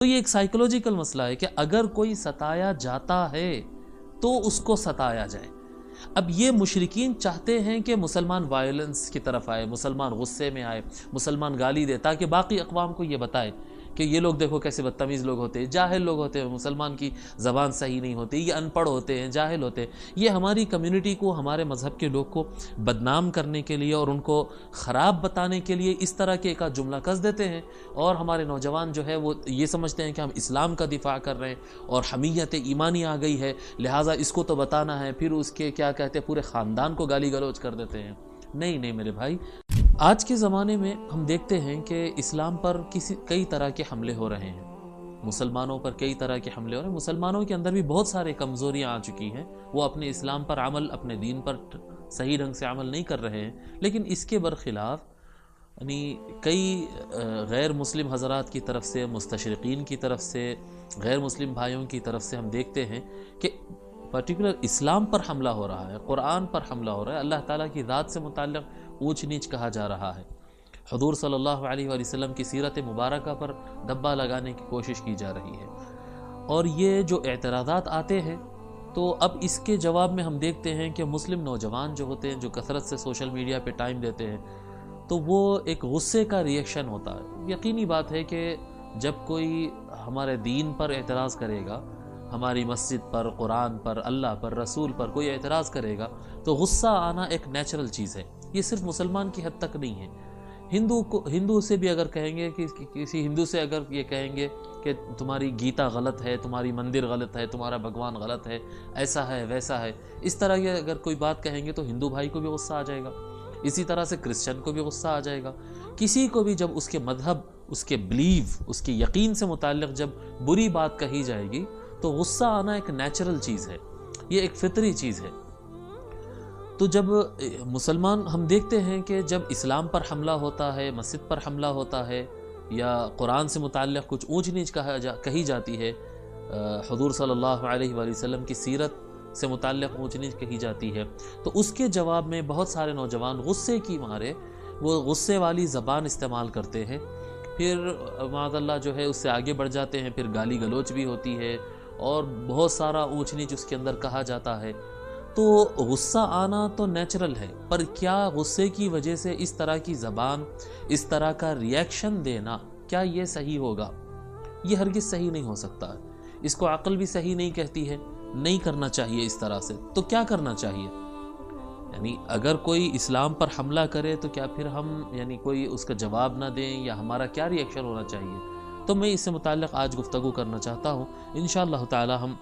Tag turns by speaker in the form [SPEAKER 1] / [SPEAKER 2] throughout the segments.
[SPEAKER 1] تو یہ ایک سائیکولوجیکل مسئلہ ہے کہ اگر کوئی ستایا جاتا ہے تو اس کو ستایا جائے۔ اب یہ مشرکین چاہتے ہیں کہ مسلمان وائلنس کی طرف آئے، مسلمان غصے میں آئے، مسلمان گالی دے، تاکہ باقی اقوام کو یہ بتائے کہ یہ لوگ دیکھو کیسے بدتمیز لوگ ہوتے ہیں، جاہل لوگ ہوتے ہیں، مسلمان کی زبان صحیح نہیں ہوتی، یہ ان پڑھ ہوتے ہیں، جاہل ہوتے ہیں۔ یہ ہماری کمیونٹی کو، ہمارے مذہب کے لوگ کو بدنام کرنے کے لیے اور ان کو خراب بتانے کے لیے اس طرح کے ایک جملہ کس دیتے ہیں، اور ہمارے نوجوان جو ہے وہ یہ سمجھتے ہیں کہ ہم اسلام کا دفاع کر رہے ہیں اور حمیت ایمانی آ گئی ہے، لہٰذا اس کو تو بتانا ہے، پھر اس کے کیا کہتے ہیں پورے خاندان کو گالی گلوچ کر دیتے ہیں۔ نہیں میرے بھائی، آج کے زمانے میں ہم دیکھتے ہیں کہ اسلام پر کئی طرح کے حملے ہو رہے ہیں، مسلمانوں پر کئی طرح کے حملے ہو رہے ہیں، مسلمانوں کے اندر بھی بہت سارے کمزوریاں آ چکی ہیں، وہ اپنے اسلام پر عمل، اپنے دین پر صحیح ڈھنگ سے عمل نہیں کر رہے ہیں، لیکن اس کے برخلاف یعنی کئی غیر مسلم حضرات کی طرف سے، مستشرقین کی طرف سے، غیر مسلم بھائیوں کی طرف سے ہم دیکھتے ہیں کہ پرٹیکولر اسلام پر حملہ ہو رہا ہے، قرآن پر حملہ ہو رہا ہے، اللہ تعالیٰ کی ذات سے متعلق اونچ نیچ کہا جا رہا ہے، حضور صلی اللہ علیہ وآلہ وسلم کی سیرت مبارکہ پر دبا لگانے کی کوشش کی جا رہی ہے۔ اور یہ جو اعتراضات آتے ہیں تو اب اس کے جواب میں ہم دیکھتے ہیں کہ مسلم نوجوان جو ہوتے ہیں، جو کثرت سے سوشل میڈیا پہ ٹائم دیتے ہیں، تو وہ ایک غصے کا ریئیکشن ہوتا ہے۔ یقینی بات ہے کہ جب کوئی ہمارے دین پر اعتراض کرے گا، ہماری مسجد پر، قرآن پر، اللہ پر، رسول پر کوئی اعتراض کرے گا تو غصہ آنا ایک نیچرل چیز ہے۔ یہ صرف مسلمان کی حد تک نہیں ہے، ہندو سے بھی اگر کہیں گے کہ کسی ہندو سے اگر یہ کہیں گے کہ تمہاری گیتا غلط ہے، تمہاری مندر غلط ہے، تمہارا بھگوان غلط ہے، ایسا ہے ویسا ہے، اس طرح یہ اگر کوئی بات کہیں گے تو ہندو بھائی کو بھی غصہ آ جائے گا، اسی طرح سے کرسچن کو بھی غصہ آ جائے گا۔ کسی کو بھی جب اس کے مذہب، اس کے بلیف، اس کے یقین سے متعلق جب بری بات کہی جائے گی تو غصہ آنا ایک نیچرل چیز ہے، یہ ایک فطری چیز ہے۔ تو جب مسلمان ہم دیکھتے ہیں کہ جب اسلام پر حملہ ہوتا ہے، مسجد پر حملہ ہوتا ہے، یا قرآن سے متعلق کچھ اونچ نیچ کہی جاتی ہے، حضور صلی اللہ علیہ وآلہ وسلم کی سیرت سے متعلق اونچ نیچ کہی جاتی ہے، تو اس کے جواب میں بہت سارے نوجوان غصے کی مارے وہ غصے والی زبان استعمال کرتے ہیں، پھر معاذ اللہ جو ہے اس سے آگے بڑھ جاتے ہیں، پھر گالی گلوچ بھی ہوتی ہے اور بہت سارا اونچ نیچ اس کے اندر کہا جاتا ہے۔ تو غصہ آنا تو نیچرل ہے، پر کیا غصے کی وجہ سے اس طرح کی زبان، اس طرح کا ریئیکشن دینا، کیا یہ صحیح ہوگا؟ یہ ہرگز صحیح نہیں ہو سکتا، اس کو عقل بھی صحیح نہیں کہتی ہے، نہیں کرنا چاہیے اس طرح سے۔ تو کیا کرنا چاہیے؟ یعنی اگر کوئی اسلام پر حملہ کرے تو کیا پھر ہم یعنی کوئی اس کا جواب نہ دیں، یا ہمارا کیا ریئیکشن ہونا چاہیے؟ تو میں اس سے متعلق آج گفتگو کرنا چاہتا ہوں۔ انشاءاللہ تعالی ہم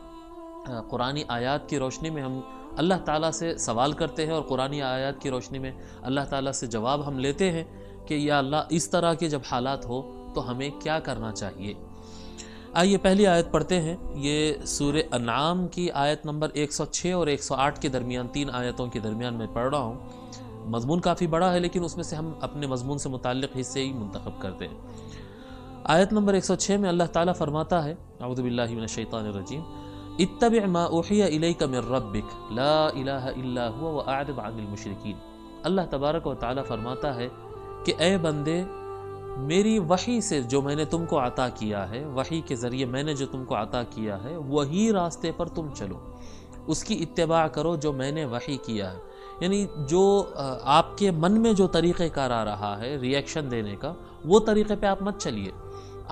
[SPEAKER 1] قرآنی آیات کی روشنی میں ہم اللہ تعالیٰ سے سوال کرتے ہیں، اور قرآنی آیات کی روشنی میں اللہ تعالیٰ سے جواب ہم لیتے ہیں کہ یا اللہ اس طرح کے جب حالات ہو تو ہمیں کیا کرنا چاہیے۔ آئیے پہلی آیت پڑھتے ہیں، یہ سورہ انعام کی آیت نمبر 106 اور 108 کے درمیان، 3 آیتوں کے درمیان میں پڑھ رہا ہوں۔ مضمون کافی بڑا ہے لیکن اس میں سے ہم اپنے مضمون سے متعلق حصے ہی منتخب کرتے ہیں۔ آیت نمبر 106 میں اللہ تعالیٰ فرماتا ہے، اعوذ باللہ من الشیطان الرجیم، اتبع ما اوحی الیک من ربک لا الہ الا هو واعرض عن المشرکین۔ اللہ تبارک و تعالیٰ فرماتا ہے کہ اے بندے، میری وحی سے جو میں نے تم کو عطا کیا ہے، وحی کے ذریعے میں نے جو تم کو عطا کیا ہے، وہی راستے پر تم چلو، اس کی اتباع کرو جو میں نے وحی کیا ہے۔ یعنی جو آپ کے من میں جو طریقہ کار آ رہا ہے ریئیکشن دینے کا، وہ طریقے پہ آپ مت چلیے۔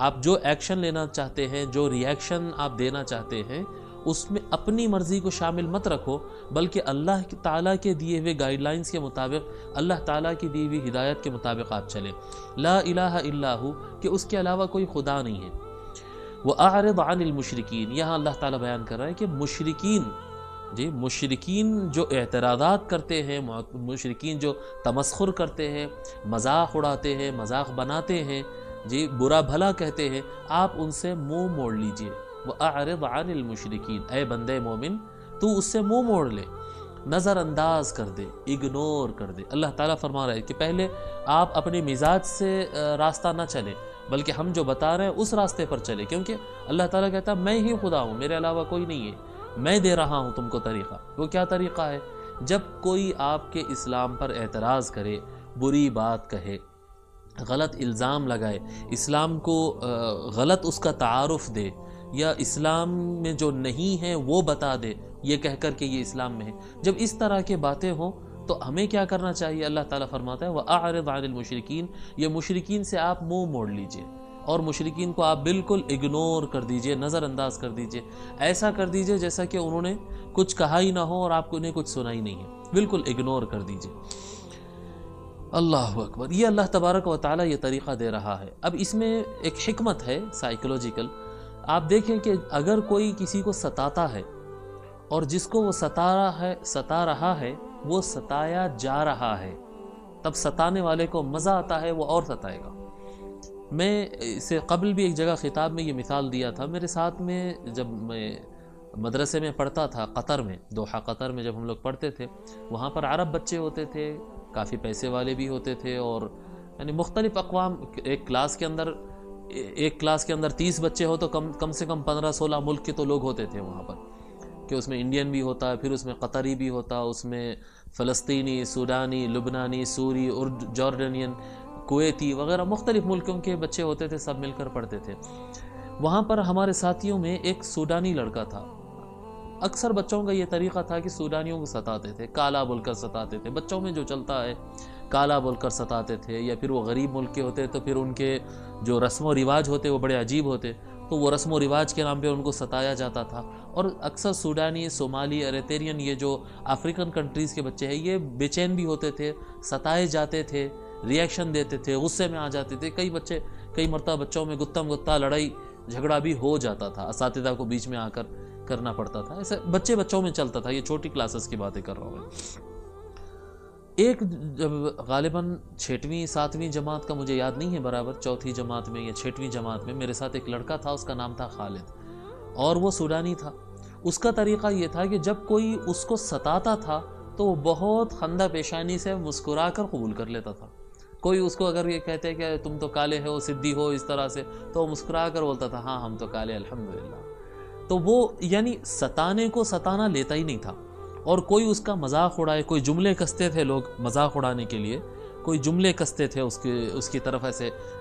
[SPEAKER 1] آپ جو ایکشن لینا چاہتے ہیں، جو ریئیکشن آپ دینا چاہتے ہیں، اس میں اپنی مرضی کو شامل مت رکھو، بلکہ اللہ تعالیٰ کے دیے ہوئے گائیڈ لائنز کے مطابق، اللہ تعالیٰ کی دی ہوئی ہدایت کے مطابق آپ چلیں۔ لا الہ الا ہو، کہ اس کے علاوہ کوئی خدا نہیں ہے۔ وَأَعْرِضْ عَنِ الْمُشْرِكِينَ، یہاں اللہ تعالیٰ بیان کر رہا ہے کہ مشرکین جو اعتراضات کرتے ہیں، مشرکین جو تمسخر کرتے ہیں، مذاق اڑاتے ہیں، مذاق بناتے ہیں، برا بھلا کہتے ہیں، آپ ان سے منہ موڑ لیجئے۔ وَأَعْرِضْ عَنِ الْمُشْرِكِينَ، اے بندے مومن تو اس سے منہ موڑ لے، نظر انداز کر دے، اگنور کر دے۔ اللہ تعالیٰ فرما رہا ہے کہ پہلے آپ اپنے مزاج سے راستہ نہ چلیں، بلکہ ہم جو بتا رہے ہیں اس راستے پر چلیں، کیونکہ اللہ تعالیٰ کہتا ہے میں ہی خدا ہوں، میرے علاوہ کوئی نہیں ہے، میں دے رہا ہوں تم کو طریقہ۔ وہ کیا طریقہ ہے؟ جب کوئی آپ کے اسلام پر اعتراض کرے، بری بات کہے، غلط الزام لگائے، اسلام کو غلط اس کا تعارف دے، یا اسلام میں جو نہیں ہے وہ بتا دے یہ کہہ کر کہ یہ اسلام میں ہے، جب اس طرح کے باتیں ہوں تو ہمیں کیا کرنا چاہیے؟ اللہ تعالیٰ فرماتا ہے وَأَعْرِضْ عَنِ الْمُشْرِكِينَ، یہ مشرکین سے آپ منہ موڑ لیجئے، اور مشرکین کو آپ بالکل اگنور کر دیجئے، نظر انداز کر دیجئے، ایسا کر دیجئے جیسا کہ انہوں نے کچھ کہا ہی نہ ہو اور آپ کو انہیں کچھ سنا ہی نہیں ہے، بالکل اگنور کر دیجئے۔ اللہ اکبر، یہ اللہ تبارک و تعالیٰ یہ طریقہ دے رہا ہے۔ اب اس میں ایک حکمت ہے سائیکولوجیکل، آپ دیکھیں کہ اگر کوئی کسی کو ستاتا ہے اور جس کو وہ ستا رہا ہے وہ ستایا جا رہا ہے، تب ستانے والے کو مزہ آتا ہے، وہ اور ستائے گا۔ میں اس سے قبل بھی ایک جگہ خطاب میں یہ مثال دیا تھا، میرے ساتھ میں جب میں مدرسے میں پڑھتا تھا قطر میں، دوحہ قطر میں جب ہم لوگ پڑھتے تھے، وہاں پر عرب بچے ہوتے تھے، کافی پیسے والے بھی ہوتے تھے، اور یعنی مختلف اقوام، ایک کلاس کے اندر 30 بچے ہو تو کم سے کم 15-16 ملک کے تو لوگ ہوتے تھے وہاں پر، کہ اس میں انڈین بھی ہوتا ہے، پھر اس میں قطری بھی ہوتا، اس میں فلسطینی، سوڈانی، لبنانی، سوری، جارڈنین، کویتی وغیرہ مختلف ملکوں کے بچے ہوتے تھے، سب مل کر پڑھتے تھے۔ وہاں پر ہمارے ساتھیوں میں ایک سوڈانی لڑکا تھا، اکثر بچوں کا یہ طریقہ تھا کہ سوڈانیوں کو ستاتے تھے، کالا بول کر ستاتے تھے، بچوں میں جو چلتا ہے کالا بول کر ستاتے تھے، یا پھر وہ غریب ملک کے ہوتے تو پھر ان کے جو رسم و رواج ہوتے وہ بڑے عجیب ہوتے، تو وہ رسم و رواج کے نام پہ ان کو ستایا جاتا تھا۔ اور اکثر سوڈانی، صومالی، اریترین، یہ جو افریقن کنٹریز کے بچے ہیں یہ بے چین بھی ہوتے تھے، ستائے جاتے تھے، ریئیکشن دیتے تھے، غصے میں آ جاتے تھے، کئی مرتبہ بچوں میں گتم گتا لڑائی جھگڑا بھی ہو جاتا تھا، اساتذہ کو بیچ میں آ کر کرنا پڑتا تھا، ایسے بچوں میں چلتا تھا، یہ چھوٹی کلاسز کی باتیں کر رہا ہوں۔ ایک جب غالباً 6ویں 7ویں جماعت کا مجھے یاد نہیں ہے برابر، 4تھی جماعت میں یا 6ویں جماعت میں میرے ساتھ ایک لڑکا تھا، اس کا نام تھا خالد، اور وہ سوڈانی تھا۔ اس کا طریقہ یہ تھا کہ جب کوئی اس کو ستاتا تھا تو وہ بہت خندہ پیشانی سے مسکرا کر قبول کر لیتا تھا۔ کوئی اس کو اگر یہ کہتے کہ تم تو کالے ہو، سدھی ہو، اس طرح سے، تو وہ مسکرا کر بولتا تھا ہاں ہم تو کالے الحمدللہ۔ تو وہ یعنی ستانے کو ستانا لیتا ہی نہیں تھا، اور کوئی اس کا مذاق اڑائے، کوئی جملے کستے تھے لوگ مذاق اڑانے کے لیے، کوئی جملے کستے تھے اس کی طرف،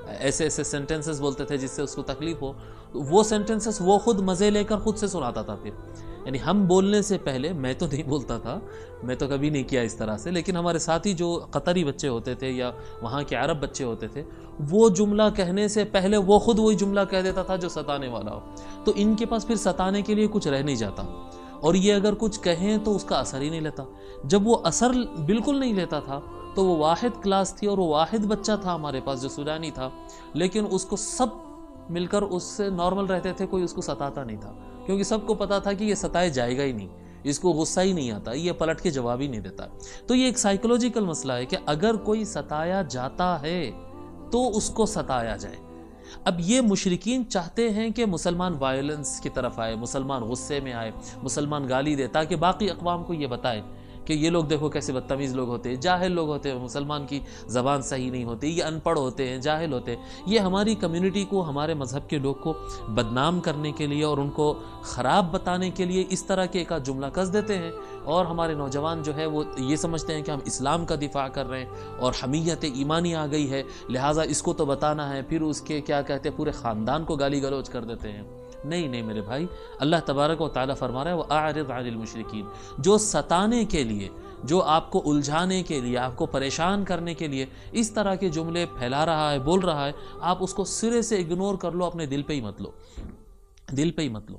[SPEAKER 1] ایسے سینٹنسز بولتے تھے جس سے اس کو تکلیف ہو، وہ سینٹنسز وہ خود مزے لے کر خود سے سناتا تھا پھر، یعنی ہم بولنے سے پہلے، میں تو نہیں بولتا تھا، میں تو کبھی نہیں کیا اس طرح سے، لیکن ہمارے ساتھی جو قطری بچے ہوتے تھے یا وہاں کے عرب بچے ہوتے تھے، وہ جملہ کہنے سے پہلے وہ خود وہی جملہ کہہ دیتا تھا جو ستانے والا ہو، تو ان کے پاس پھر ستانے کے لیے کچھ رہ نہیں جاتا، اور یہ اگر کچھ کہیں تو اس کا اثر ہی نہیں لیتا۔ جب وہ اثر بالکل نہیں لیتا تھا تو وہ واحد کلاس تھی، اور وہ واحد بچہ تھا ہمارے پاس جو سوڈانی تھا، لیکن اس کو سب مل کر اس سے نارمل رہتے تھے، کوئی اس کو ستاتا نہیں تھا، کیونکہ سب کو پتا تھا کہ یہ ستائے جائے گا ہی نہیں، اس کو غصہ ہی نہیں آتا، یہ پلٹ کے جواب ہی نہیں دیتا۔ تو یہ ایک سائیکولوجیکل مسئلہ ہے کہ اگر کوئی ستایا جاتا ہے تو اس کو ستایا جائے۔ اب یہ مشرکین چاہتے ہیں کہ مسلمان وائلنس کی طرف آئے، مسلمان غصے میں آئے، مسلمان گالی دے، تاکہ باقی اقوام کو یہ بتائے کہ یہ لوگ دیکھو کیسے بدتمیز لوگ ہوتے ہیں، جاہل لوگ ہوتے ہیں، مسلمان کی زبان صحیح نہیں ہوتی، یہ ان پڑھ ہوتے ہیں، جاہل ہوتے ہیں۔ یہ ہماری کمیونٹی کو، ہمارے مذہب کے لوگ کو بدنام کرنے کے لیے اور ان کو خراب بتانے کے لیے اس طرح کے ایک جملہ کس دیتے ہیں، اور ہمارے نوجوان جو ہے وہ یہ سمجھتے ہیں کہ ہم اسلام کا دفاع کر رہے ہیں اور حمیت ایمانی آ گئی ہے، لہٰذا اس کو تو بتانا ہے، پھر اس کے کیا کہتے ہیں پورے خاندان کو گالی گلوچ کر دیتے ہیں۔ نہیں میرے بھائی، اللہ تبارک و تعالیٰ فرما رہا ہے وَأَعْرِضْ عَنِ الْمُشْرِكِينَ، جو ستانے کے لیے، جو آپ کو الجھانے کے لیے، آپ کو پریشان کرنے کے لیے اس طرح کے جملے پھیلا رہا ہے، بول رہا ہے، آپ اس کو سرے سے اگنور کر لو، اپنے دل پہ ہی مت لو، دل پہ ہی مت لو۔